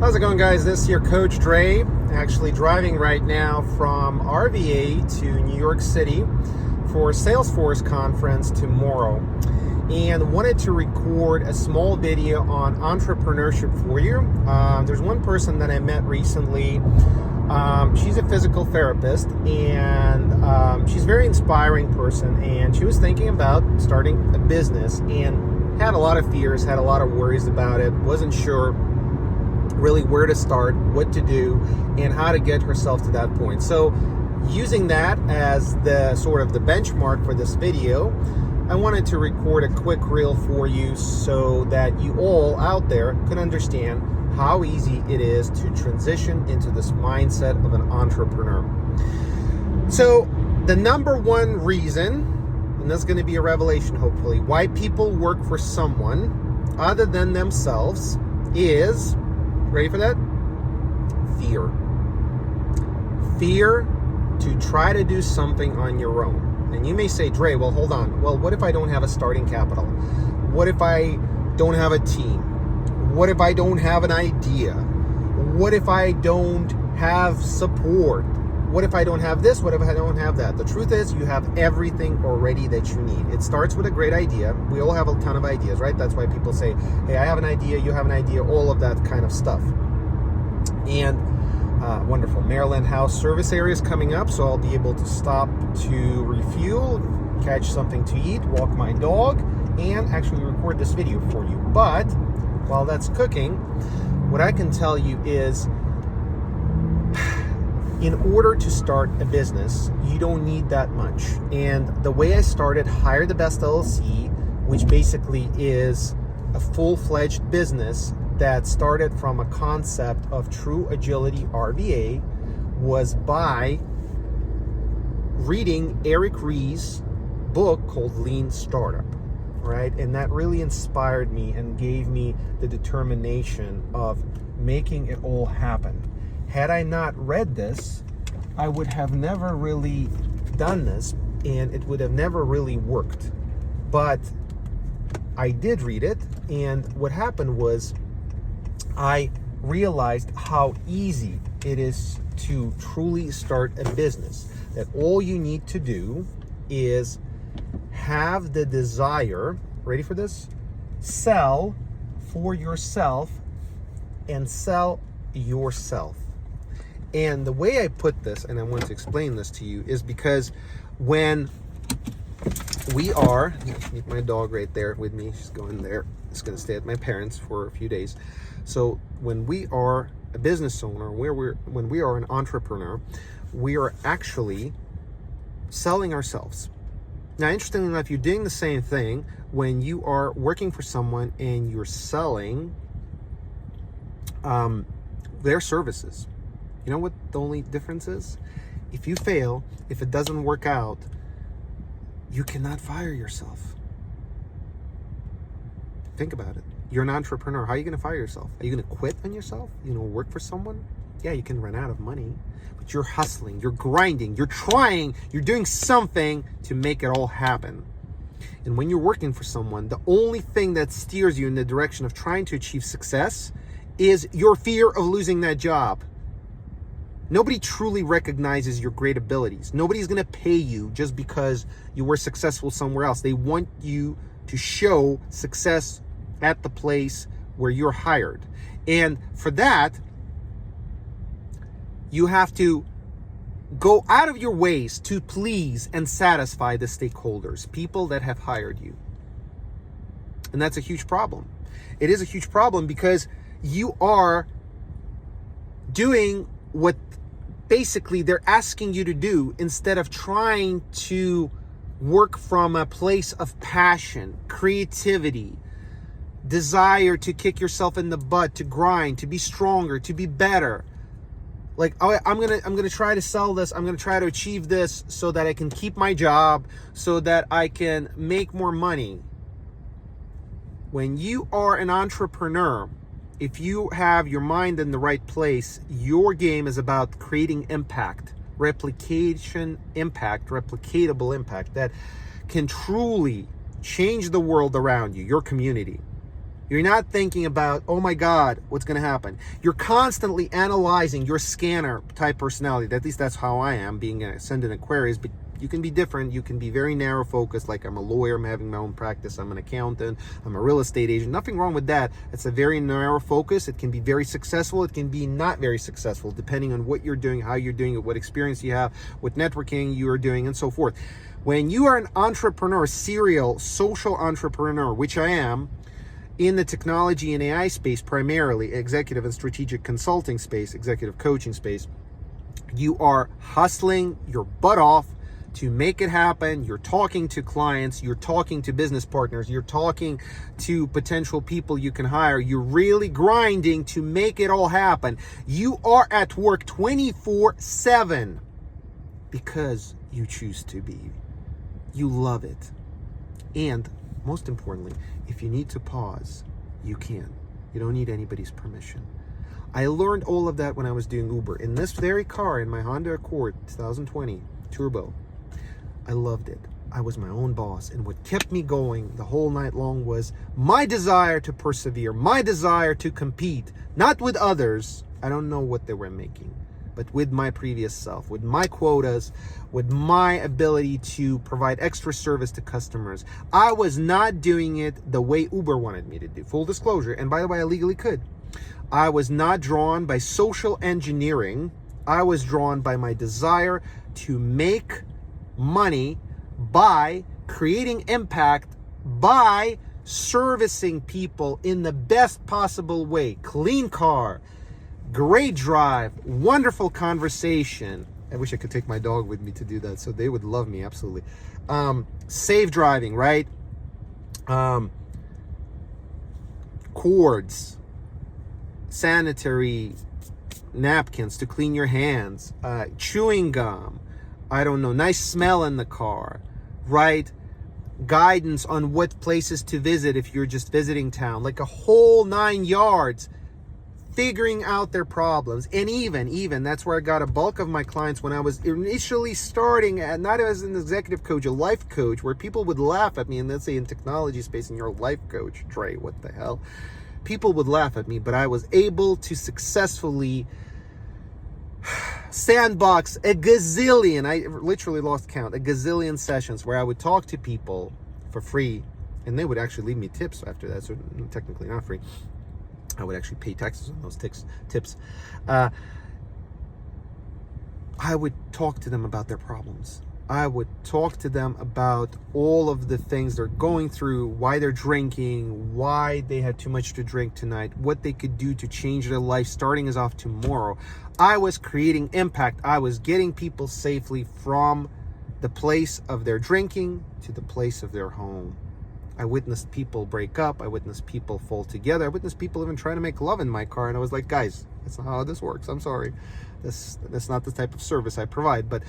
How's it going, guys? This is your Coach Dre, actually driving right now from RVA to New York City for Salesforce conference tomorrow, and wanted to record a small video on entrepreneurship for you. There's one person that I met recently. She's a physical therapist, and she's a very inspiring person, and she was thinking about starting a business and had a lot of fears, had a lot of worries about it, wasn't sure really where to start, what to do, and how to get herself to that point. So using that as the sort of the benchmark for this video, I wanted to record a quick reel for you so that you all out there can understand how easy it is to transition into this mindset of an entrepreneur. So the number one reason, and that's going to be a revelation hopefully, why people work for someone other than themselves is, ready for that? Fear. Fear to try to do something on your own. And you may say, Dre, well, hold on. Well, what if I don't have a starting capital? What if I don't have a team? What if I don't have an idea? What if I don't have support? What if I don't have this? What if I don't have that? The truth is, you have everything already that you need. It starts with a great idea. We all have a ton of ideas, right? That's why people say, hey, I have an idea, you have an idea, all of that kind of stuff. And wonderful. Maryland House service area is coming up, so I'll be able to stop to refuel, catch something to eat, walk my dog, and actually record this video for you. But while that's cooking, what I can tell you is, in order to start a business, you don't need that much. And the way I started HireTheBest LLC, which basically is a full-fledged business that started from a concept of TrueAgilityRVA, was by reading Eric Ries's book called Lean Startup, right? And that really inspired me and gave me the determination of making it all happen. Had I not read this, I would have never really done this, and it would have never really worked. But I did read it, and what happened was I realized how easy it is to truly start a business. That all you need to do is have the desire, ready for this? Sell for yourself and sell yourself. And the way I put this, and I want to explain this to you, is because when we are, meet my dog right there with me, she's going there, she's going to stay at my parents for a few days. So when we are a business owner, when we are an entrepreneur, we are actually selling ourselves. Now, interestingly enough, you're doing the same thing when you are working for someone and you're selling their services. You know what the only difference is? If you fail, if it doesn't work out, you cannot fire yourself. Think about it. You're an entrepreneur. How are you going to fire yourself? Are you going to quit on yourself? Work for someone? Yeah, you can run out of money, but you're hustling, you're grinding, you're trying, you're doing something to make it all happen. And when you're working for someone, the only thing that steers you in the direction of trying to achieve success is your fear of losing that job. Nobody truly recognizes your great abilities. Nobody's going to pay you just because you were successful somewhere else. They want you to show success at the place where you're hired. And for that, you have to go out of your ways to please and satisfy the stakeholders, people that have hired you. And that's a huge problem. It is a huge problem because you are doing what basically they're asking you to do instead of trying to work from a place of passion, creativity, desire to kick yourself in the butt, to grind, to be stronger, to be better. Like, oh, I'm gonna try to sell this, I'm gonna try to achieve this so that I can keep my job, so that I can make more money. When you are an entrepreneur, if you have your mind in the right place, your game is about creating impact, replicatable impact that can truly change the world around you, your community. You're not thinking about, oh my God, what's going to happen. You're constantly analyzing your scanner type personality. At least that's how I am, being an ascendant Aquarius. But you can be different. You can be very narrow focused, like I'm a lawyer, I'm having my own practice, I'm an accountant, I'm a real estate agent. Nothing wrong with that. It's a very narrow focus. It can be very successful. It can be not very successful, depending on what you're doing, how you're doing it, what experience you have, what networking you are doing, and so forth. When you are an entrepreneur, serial social entrepreneur, which I am, in the technology and AI space, primarily executive and strategic consulting space, executive coaching space, you are hustling your butt off to make it happen. You're talking to clients, you're talking to business partners, you're talking to potential people you can hire. You're really grinding to make it all happen. You are at work 24/7 because you choose to be. You love it. And most importantly, if you need to pause, you can. You don't need anybody's permission. I learned all of that when I was doing Uber. In this very car, in my Honda Accord 2020 Turbo, I loved it. I was my own boss. And what kept me going the whole night long was my desire to persevere, my desire to compete, not with others. I don't know what they were making, but with my previous self, with my quotas, with my ability to provide extra service to customers. I was not doing it the way Uber wanted me to do. Full disclosure, and by the way, I legally could. I was not drawn by social engineering. I was drawn by my desire to make money by creating impact, by servicing people in the best possible way. Clean car, great drive, wonderful conversation. I wish I could take my dog with me to do that, so they would love me, absolutely. Safe driving, right? Cords, sanitary napkins to clean your hands, chewing gum, I don't know, nice smell in the car, right? Guidance on what places to visit if you're just visiting town, like a whole 9 yards. Figuring out their problems. And even that's where I got a bulk of my clients when I was initially starting at, not as an executive coach, a life coach, where people would laugh at me. And let's say in technology space, and you're a life coach, Trey, what the hell? People would laugh at me, but I was able to successfully sandbox a gazillion, I literally lost count, a gazillion sessions where I would talk to people for free, and they would actually leave me tips after that, so technically not free. I would actually pay taxes on those tips. I would talk to them about their problems. I would talk to them about all of the things they're going through, why they're drinking, why they had too much to drink tonight, what they could do to change their life starting as of tomorrow. I was creating impact. I was getting people safely from the place of their drinking to the place of their home. I witnessed people break up. I witnessed people fall together. I witnessed people even trying to make love in my car. And I was like, guys, that's not how this works. I'm sorry. That's not the type of service I provide. But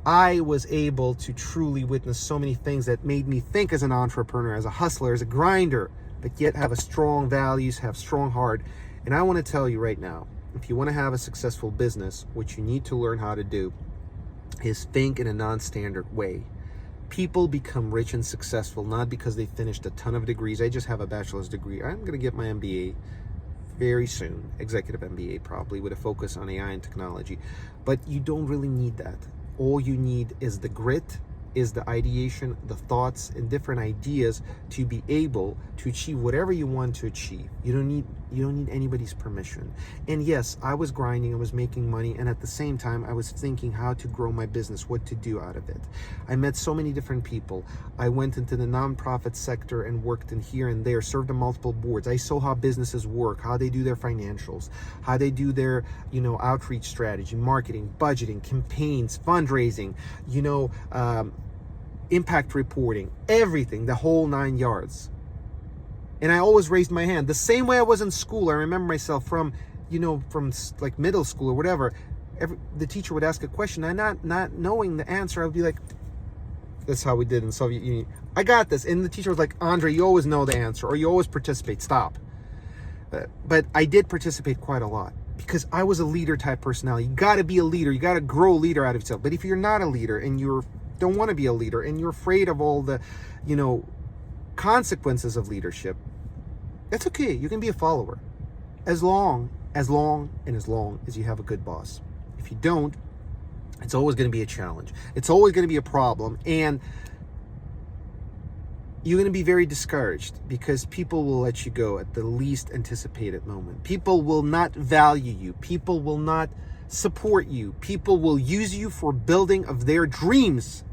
I was able to truly witness so many things that made me think as an entrepreneur, as a hustler, as a grinder, but yet have a strong values, have strong heart. And I want to tell you right now, if you want to have a successful business, what you need to learn how to do is think in a non-standard way. People become rich and successful not because they finished a ton of degrees. I just have a bachelor's degree. I'm going to get my MBA very soon, executive MBA probably, with a focus on AI and technology. But you don't really need that. All you need is the grit, is the ideation, the thoughts, and different ideas to be able to achieve whatever you want to achieve. You don't need anybody's permission. And yes, I was grinding, I was making money, and at the same time, I was thinking how to grow my business, what to do out of it. I met so many different people. I went into the nonprofit sector and worked in here and there, served on multiple boards. I saw how businesses work, how they do their financials, how they do their, outreach strategy, marketing, budgeting, campaigns, fundraising, impact reporting, everything, the whole 9 yards. And I always raised my hand. The same way I was in school, I remember myself from like middle school or whatever, the teacher would ask a question, and not knowing the answer, I would be like, that's how we did in Soviet Union. I got this. And the teacher was like, Andre, you always know the answer, or you always participate, stop. But I did participate quite a lot because I was a leader type personality. You got to be a leader. You got to grow a leader out of yourself. But if you're not a leader and you don't want to be a leader and you're afraid of all the, consequences of leadership, That's okay. You can be a follower as long as you have a good boss. If you don't, it's always going to be a challenge. It's always going to be a problem. And you're going to be very discouraged because people will let you go at the least anticipated moment. People will not value you. People will not support you. People will use you for building of their dreams.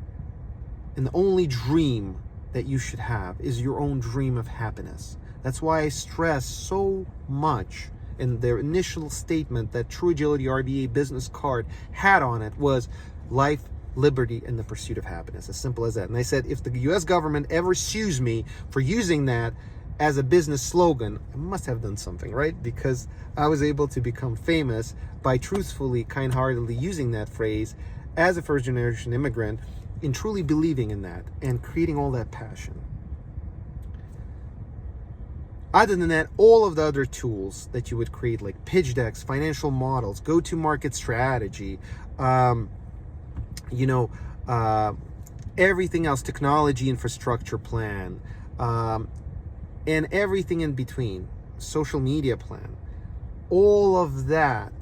And the only dream that you should have is your own dream of happiness. That's why I stress so much in their initial statement that True Agility RVA business card had on it was life, liberty, and the pursuit of happiness. As simple as that. And I said, if the US government ever sues me for using that as a business slogan, I must have done something, right? Because I was able to become famous by truthfully, kind-heartedly using that phrase as a first-generation immigrant in truly believing in that and creating all that passion. Other than that, all of the other tools that you would create, like pitch decks, financial models, go-to-market strategy, everything else, technology infrastructure plan, and everything in between, social media plan, all of that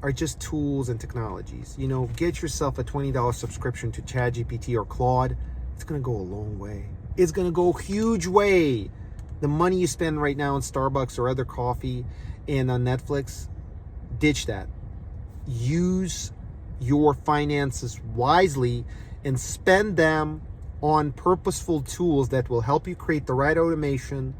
are just tools and technologies. Get yourself a $20 subscription to ChatGPT or Claude. It's going to go a long way. It's going to go a huge way. The money you spend right now in Starbucks or other coffee and on Netflix, ditch that. Use your finances wisely and spend them on purposeful tools that will help you create the right automation,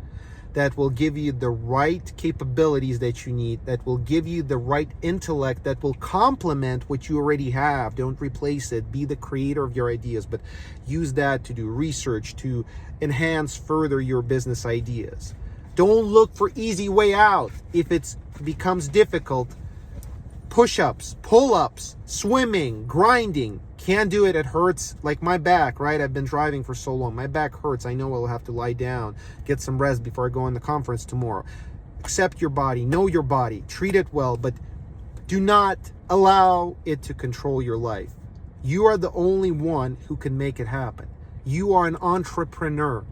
that will give you the right capabilities that you need, that will give you the right intellect, that will complement what you already have. Don't replace it. Be the creator of your ideas, but use that to do research, to enhance further your business ideas. Don't look for easy way out. If it becomes difficult, push-ups, pull-ups, swimming, grinding. Can't do it. It hurts, like my back, right? I've been driving for so long. My back hurts. I know I'll have to lie down, get some rest before I go on the conference tomorrow. Accept your body, know your body, treat it well, but do not allow it to control your life. You are the only one who can make it happen. You are an entrepreneur,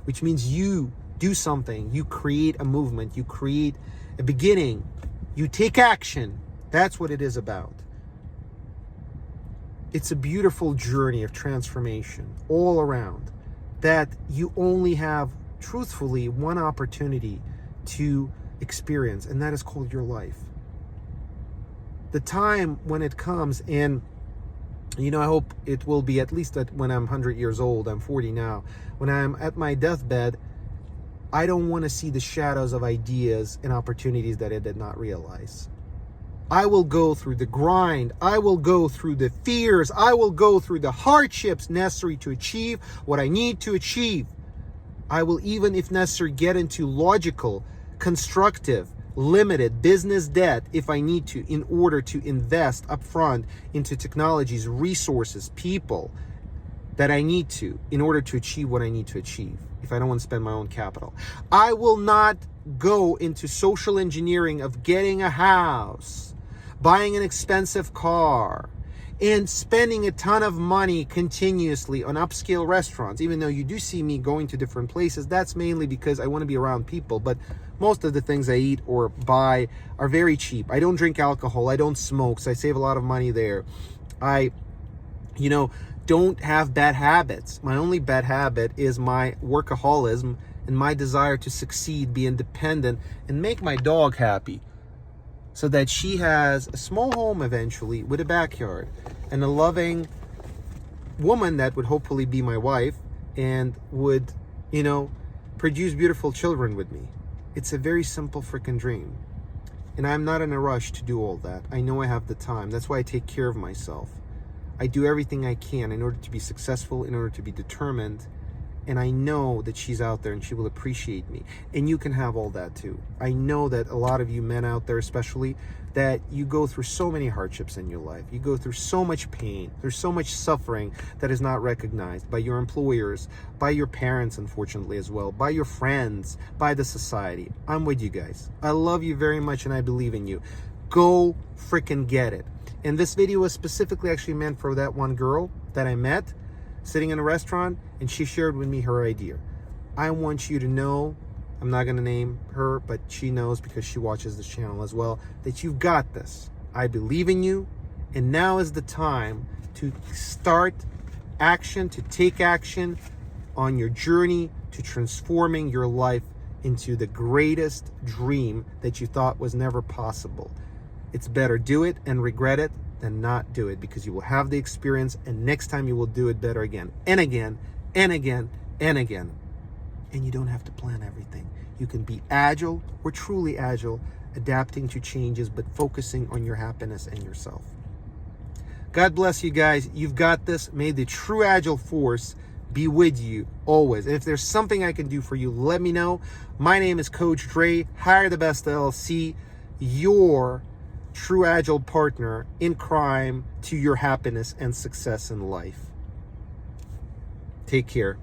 which means you do something. You create a movement. You create a beginning. You take action. That's what it is about. It's a beautiful journey of transformation all around that you only have, truthfully, one opportunity to experience, and that is called your life. The time when it comes, and I hope it will be at least when I'm 100 years old, I'm 40 now, when I'm at my deathbed, I don't want to see the shadows of ideas and opportunities that I did not realize. I will go through the grind. I will go through the fears. I will go through the hardships necessary to achieve what I need to achieve. I will, even if necessary, get into logical, constructive, limited business debt if I need to, in order to invest upfront into technologies, resources, people that I need to, in order to achieve what I need to achieve, if I don't want to spend my own capital. I will not go into social engineering of getting a house, buying an expensive car, and spending a ton of money continuously on upscale restaurants. Even though you do see me going to different places, that's mainly because I want to be around people. But most of the things I eat or buy are very cheap. I don't drink alcohol. I don't smoke, so I save a lot of money there. I, don't have bad habits. My only bad habit is my workaholism and my desire to succeed, be independent, and make my dog happy, so that she has a small home eventually with a backyard and a loving woman that would hopefully be my wife and would, produce beautiful children with me. It's a very simple freaking dream. And I'm not in a rush to do all that. I know I have the time. That's why I take care of myself. I do everything I can in order to be successful, in order to be determined. And I know that she's out there and she will appreciate me. And you can have all that too. I know that a lot of you men out there especially, that you go through so many hardships in your life. You go through so much pain. There's so much suffering that is not recognized by your employers, by your parents, unfortunately, as well, by your friends, by the society. I'm with you guys. I love you very much and I believe in you. Go freaking get it. And this video was specifically actually meant for that one girl that I met sitting in a restaurant, and she shared with me her idea. I want you to know I'm not going to name her, but she knows because she watches this channel as well, that you've got this. I believe in you, and now is the time to start action, to take action on your journey to transforming your life into the greatest dream that you thought was never possible. It's better do it and regret it than not do it, because you will have the experience, and next time you will do it better again and again and again and again. And you don't have to plan everything. You can be agile or truly agile, adapting to changes, but focusing on your happiness and yourself. God bless you guys. You've got this. May the true agile force be with you always. And if there's something I can do for you, let me know. My name is Coach Dre, HireTheBest LLC, your true agile partner in crime to your happiness and success in life. Take care.